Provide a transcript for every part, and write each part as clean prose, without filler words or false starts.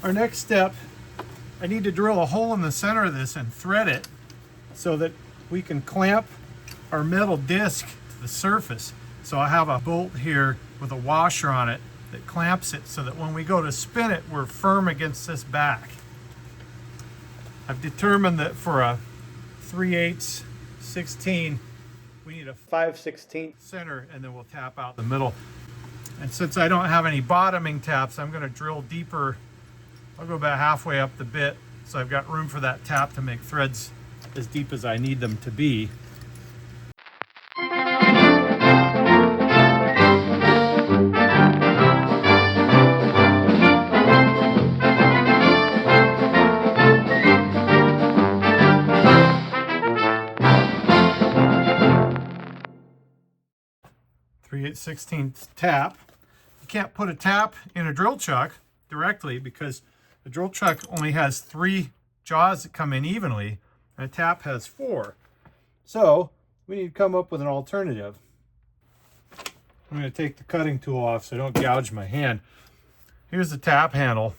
Our next step, I need to drill a hole in the center of this and thread it so that we can clamp our metal disc to the surface. So I have a bolt here with a washer on it that clamps it so that when we go to spin it, we're firm against this back. I've determined that for a 3/8 16, we need a 5/16 center, and then we'll tap out the middle. And since I don't have any bottoming taps, I'm going to drill deeper. I'll go about halfway up the bit, so I've got room for that tap to make threads as deep as I need them to be. 3/8 tap. You can't put a tap in a drill chuck directly because the drill chuck only has 3 jaws that come in evenly, and a tap has 4. So we need to come up with an alternative. I'm going to take the cutting tool off so I don't gouge my hand. Here's the tap handle.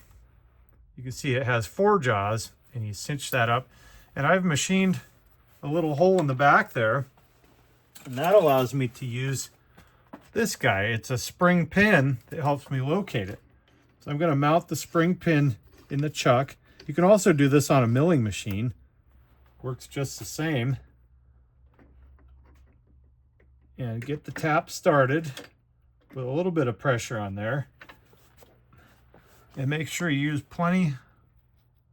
You can see it has 4 jaws, and you cinch that up. And I've machined a little hole in the back there, and that allows me to use this guy. It's a spring pin that helps me locate it. So I'm going to mount the spring pin in the chuck. You can also do this on a milling machine. Works just the same. And get the tap started with a little bit of pressure on there. And make sure you use plenty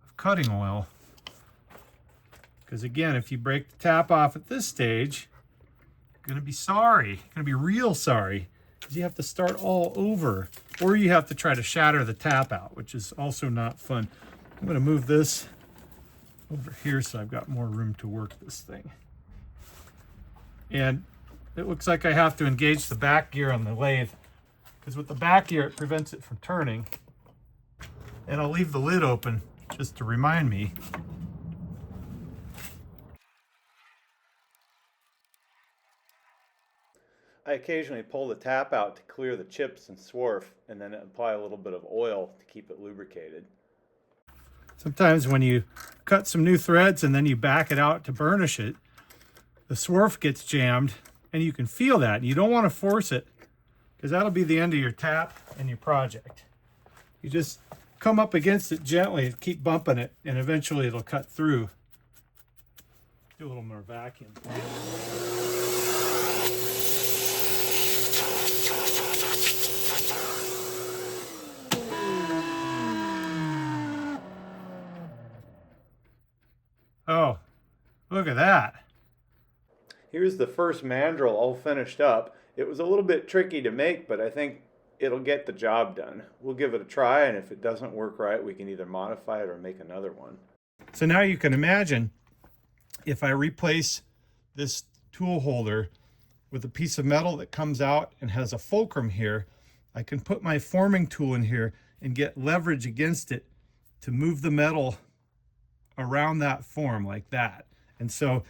of cutting oil. Because again, if you break the tap off at this stage, you're going to be sorry. You're going to be real sorry. Because you have to start all over. Or you have to try to shatter the tap out, which is also not fun. I'm going to move this over here so I've got more room to work this thing. And it looks like I have to engage the back gear on the lathe, because with the back gear it prevents it from turning. And I'll leave the lid open just to remind me. I occasionally pull the tap out to clear the chips and swarf, and then apply a little bit of oil to keep it lubricated. Sometimes when you cut some new threads and then you back it out to burnish it, the swarf gets jammed, and you can feel that. You don't want to force it, because that'll be the end of your tap and your project. You just come up against it gently, keep bumping it, and eventually it'll cut through. Do a little more vacuum. Oh, look at that. Here's the first mandrel all finished up. It was a little bit tricky to make, but I think it'll get the job done. We'll give it a try, and if it doesn't work right, we can either modify it or make another one. So now you can imagine if I replace this tool holder with a piece of metal that comes out and has a fulcrum here, I can put my forming tool in here and get leverage against it to move the metal around that form like that. And so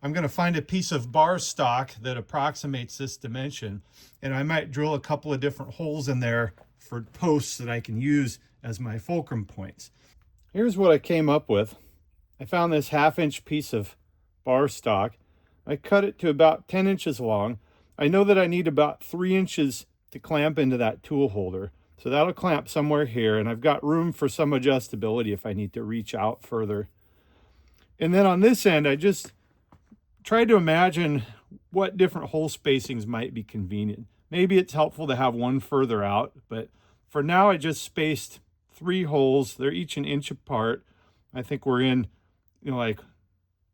I'm going to find a piece of bar stock that approximates this dimension, and I might drill a couple of different holes in there for posts that I can use as my fulcrum points. Here's what I came up with. I found this 1/2-inch piece of bar stock. I cut it to about 10 inches long. I know that I need about 3 inches to clamp into that tool holder. So that'll clamp somewhere here, and I've got room for some adjustability if I need to reach out further. And then on this end, I just tried to imagine what different hole spacings might be convenient. Maybe it's helpful to have one further out, but for now I just spaced 3 holes. They're each 1 inch apart. I think we're in, like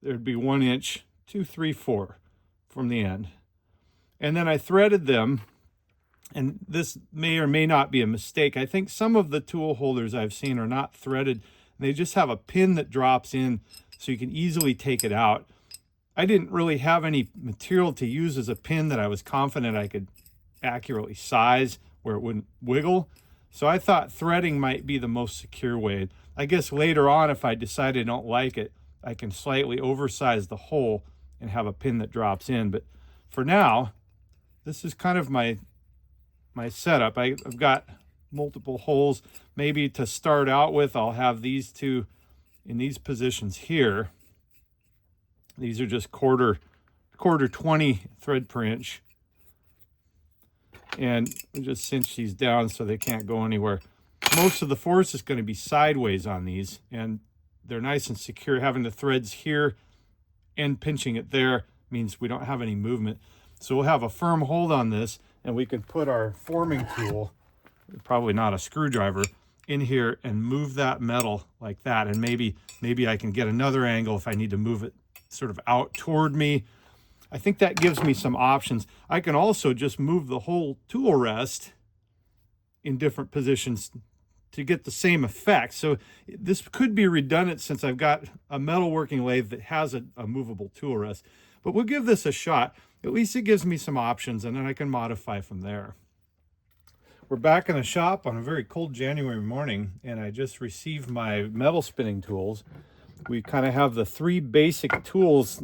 there'd be 1 inch, 2, 3, 4 from the end. And then I threaded them. And this may or may not be a mistake. I think some of the tool holders I've seen are not threaded. They just have a pin that drops in so you can easily take it out. I didn't really have any material to use as a pin that I was confident I could accurately size where it wouldn't wiggle. So I thought threading might be the most secure way. I guess later on, if I decide I don't like it, I can slightly oversize the hole and have a pin that drops in. But for now, this is kind of my setup. I've got multiple holes. Maybe to start out with, I'll have these two in these positions here. These are just quarter 20 thread per inch. And we'll just cinch these down so they can't go anywhere. Most of the force is going to be sideways on these, and they're nice and secure. Having the threads here and pinching it there means we don't have any movement. So we'll have a firm hold on this, and we can put our forming tool, probably not a screwdriver, in here and move that metal like that. And maybe I can get another angle if I need to move it sort of out toward me. I think that gives me some options. I can also just move the whole tool rest in different positions to get the same effect. So this could be redundant since I've got a metalworking lathe that has a movable tool rest. But we'll give this a shot. At least it gives me some options, and then I can modify from there. We're back in the shop on a very cold January morning, and I just received my metal spinning tools. We kind of have the three basic tools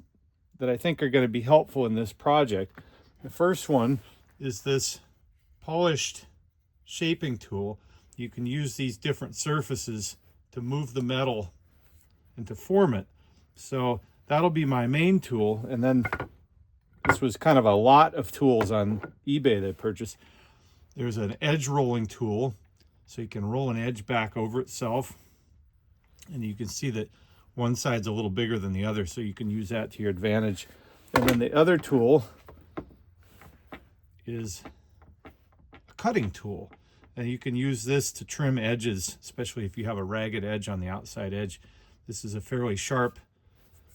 that I think are going to be helpful in this project. The first one is this polished shaping tool. You can use these different surfaces to move the metal and to form it. So that'll be my main tool. And then this was kind of a lot of tools on eBay that I purchased. There's an edge rolling tool, so you can roll an edge back over itself. And you can see that one side's a little bigger than the other, so you can use that to your advantage. And then the other tool is a cutting tool. And you can use this to trim edges, especially if you have a ragged edge on the outside edge. This is a fairly sharp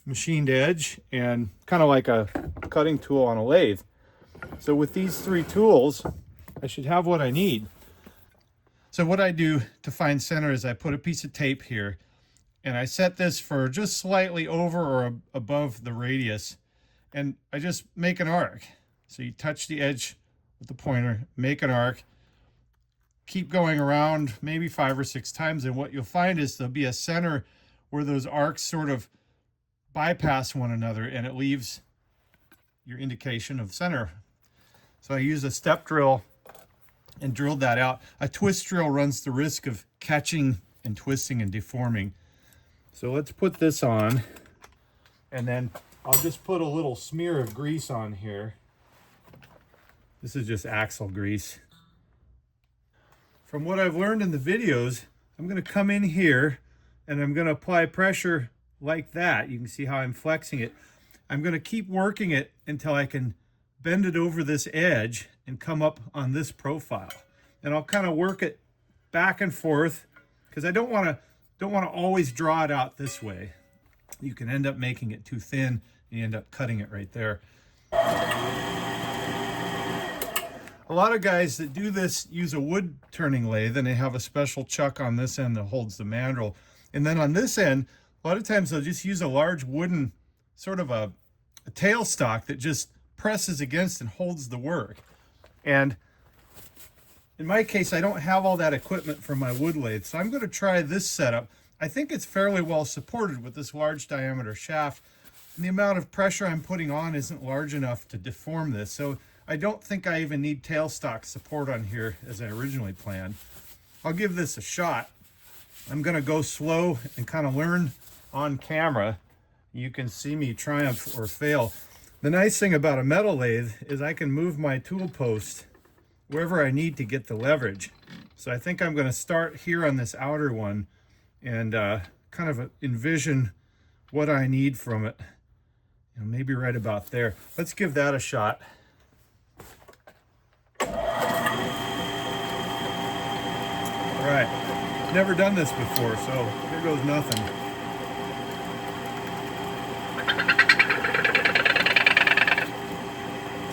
machined edge and kind of like a cutting tool on a lathe. So with these three tools, I should have what I need. So what I do to find center is I put a piece of tape here, and I set this for just slightly over or above the radius, and I just make an arc. So you touch the edge with the pointer, make an arc, keep going around maybe 5 or 6 times, and what you'll find is there'll be a center where those arcs sort of bypass one another, and it leaves your indication of center. So I use a step drill and drilled that out. A twist drill runs the risk of catching and twisting and deforming. So let's put this on, and then I'll just put a little smear of grease on here. This is just axle grease. From what I've learned in the videos, I'm going to come in here and I'm going to apply pressure like that. You can see how I'm flexing it. I'm going to keep working it until I can bend it over this edge and come up on this profile. And I'll kind of work it back and forth because I don't want to always draw it out this way. You can end up making it too thin and you end up cutting it right there. A lot of guys that do this use a wood turning lathe, and they have a special chuck on this end that holds the mandrel. And then on this end, a lot of times they'll just use a large wooden sort of a tailstock that just presses against and holds the work. And in my case, I don't have all that equipment for my wood lathe, so I'm going to try this setup. I think it's fairly well supported with this large diameter shaft, and the amount of pressure I'm putting on isn't large enough to deform this. So I don't think I even need tailstock support on here as I originally planned. I'll give this a shot. I'm going to go slow and kind of learn on camera. You can see me triumph or fail. The nice thing about a metal lathe is I can move my tool post wherever I need to get the leverage. So I think I'm going to start here on this outer one and kind of envision what I need from it. You know, maybe right about there. Let's give that a shot. All right, never done this before, so there goes nothing.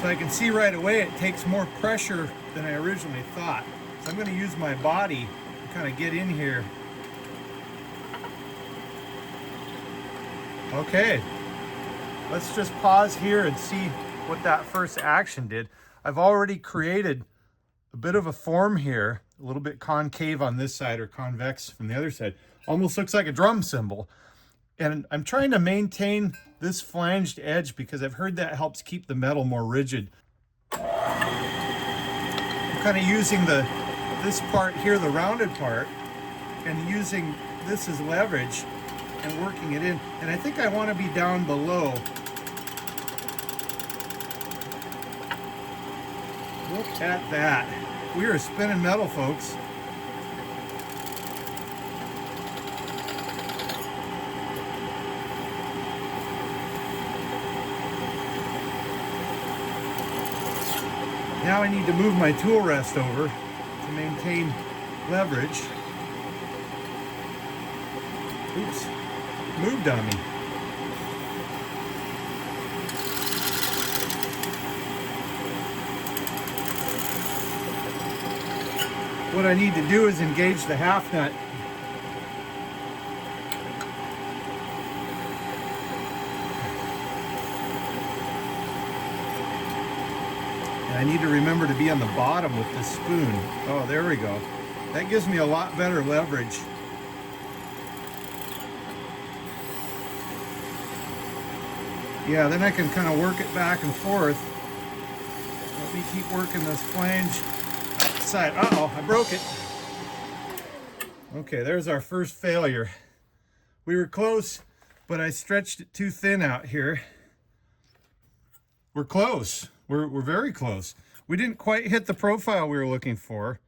So I can see right away it takes more pressure than I originally thought. So I'm going to use my body to kind of get in here. Okay, let's just pause here and see what that first action did. I've already created a bit of a form here, a little bit concave on this side or convex from the other side. Almost looks like a drum cymbal. And I'm trying to maintain this flanged edge because I've heard that helps keep the metal more rigid. I'm kind of using the this part here, the rounded part, and using this as leverage and working it in. And I think I want to be down below. Look at that. We are spinning metal, folks. Now I need to move my tool rest over to maintain leverage. Oops, moved on me. What I need to do is engage the half nut. And I need to remember to be on the bottom with this spoon. Oh, there we go. That gives me a lot better leverage. Yeah, then I can kind of work it back and forth. Let me keep working this flange. Side. Uh-oh, I broke it. Okay, there's our first failure. We were close, but I stretched it too thin out here. We're close. We're very close. We didn't quite hit the profile we were looking for.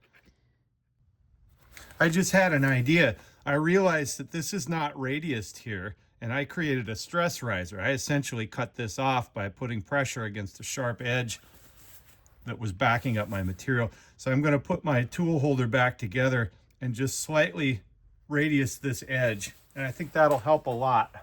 I just had an idea. I realized that this is not radiused here, and I created a stress riser. I essentially cut this off by putting pressure against the sharp edge that was backing up my material. So I'm going to put my tool holder back together and just slightly radius this edge. And I think that'll help a lot.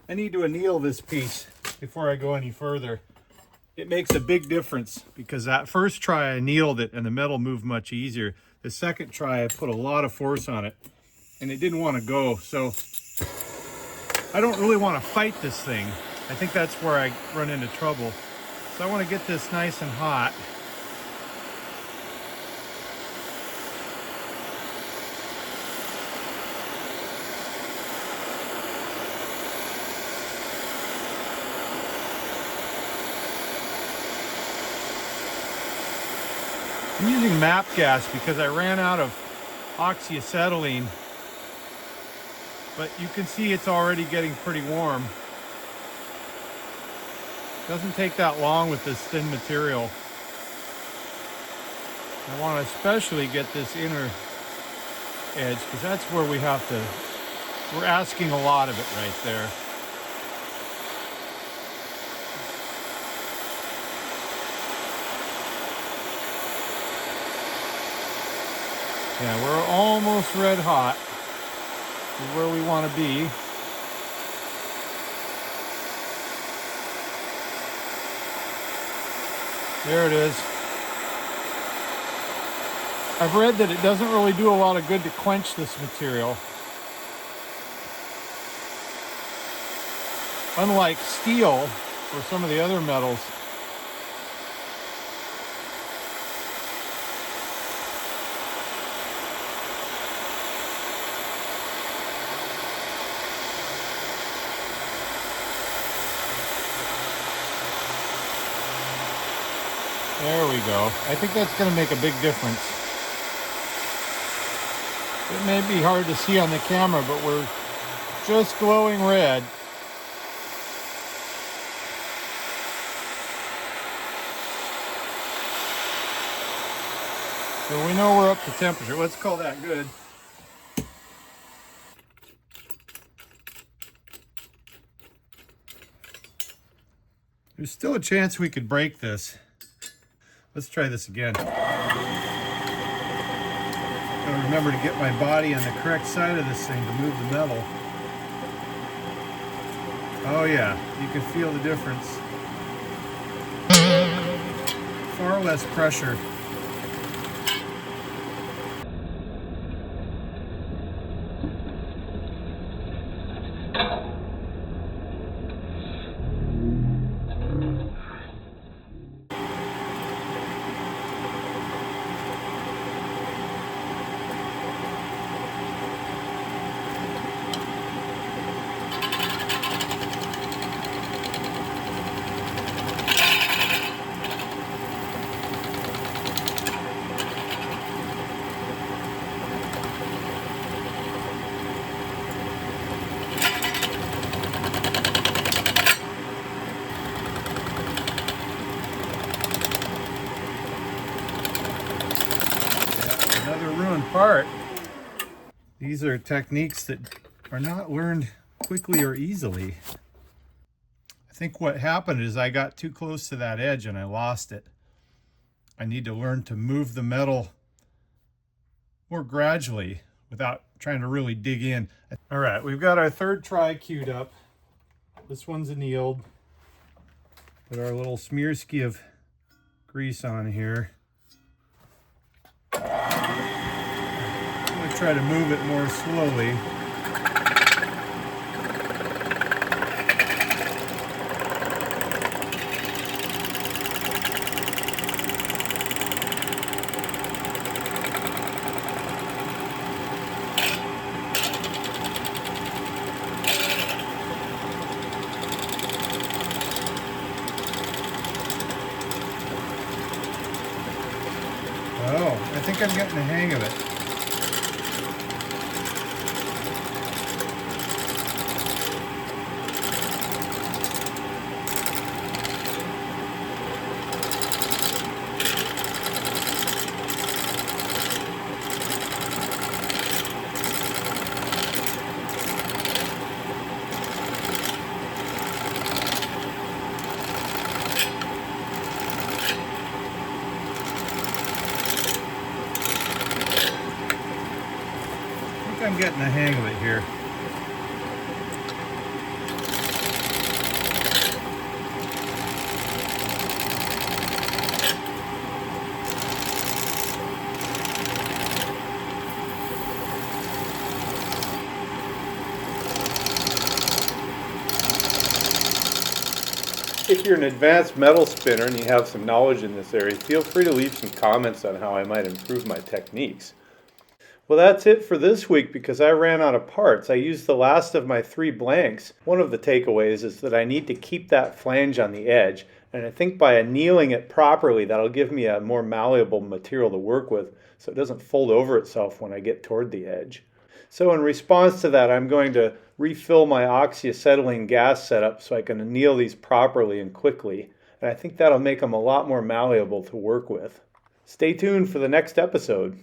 I need to anneal this piece before I go any further. It makes a big difference because that first try I annealed it and the metal moved much easier. The second try I put a lot of force on it and it didn't want to go. So I don't really want to fight this thing. I think that's where I run into trouble. So I want to get this nice and hot. I'm using MAP gas because I ran out of oxyacetylene. But you can see it's already getting pretty warm. Doesn't take that long with this thin material. I want to especially get this inner edge because that's where we have to, we're asking a lot of it right there. Yeah, we're almost red hot. Is where we want to be. There it is. I've read that it doesn't really do a lot of good to quench this material. Unlike steel or some of the other metals. There we go. I think that's going to make a big difference. It may be hard to see on the camera, but we're just glowing red. So we know we're up to temperature. Let's call that good. There's still a chance we could break this. Let's try this again. Gotta remember to get my body on the correct side of this thing to move the metal. Oh yeah, you can feel the difference. Far less pressure. apart. These are techniques that are not learned quickly or easily. I think what happened is I got too close to that edge and I lost it. I need to learn to move the metal more gradually without trying to really dig in. All right, we've got our third try queued up. This one's annealed. Put our little smear ski of grease on here. I'm going to try to move it more slowly. Oh, I think I'm getting the hang of it. I'm getting the hang of it here. If you're an advanced metal spinner and you have some knowledge in this area, feel free to leave some comments on how I might improve my techniques. Well, that's it for this week because I ran out of parts. I used the last of my 3 blanks. One of the takeaways is that I need to keep that flange on the edge, and I think by annealing it properly, that'll give me a more malleable material to work with so it doesn't fold over itself when I get toward the edge. So in response to that, I'm going to refill my oxyacetylene gas setup so I can anneal these properly and quickly, and I think that'll make them a lot more malleable to work with. Stay tuned for the next episode.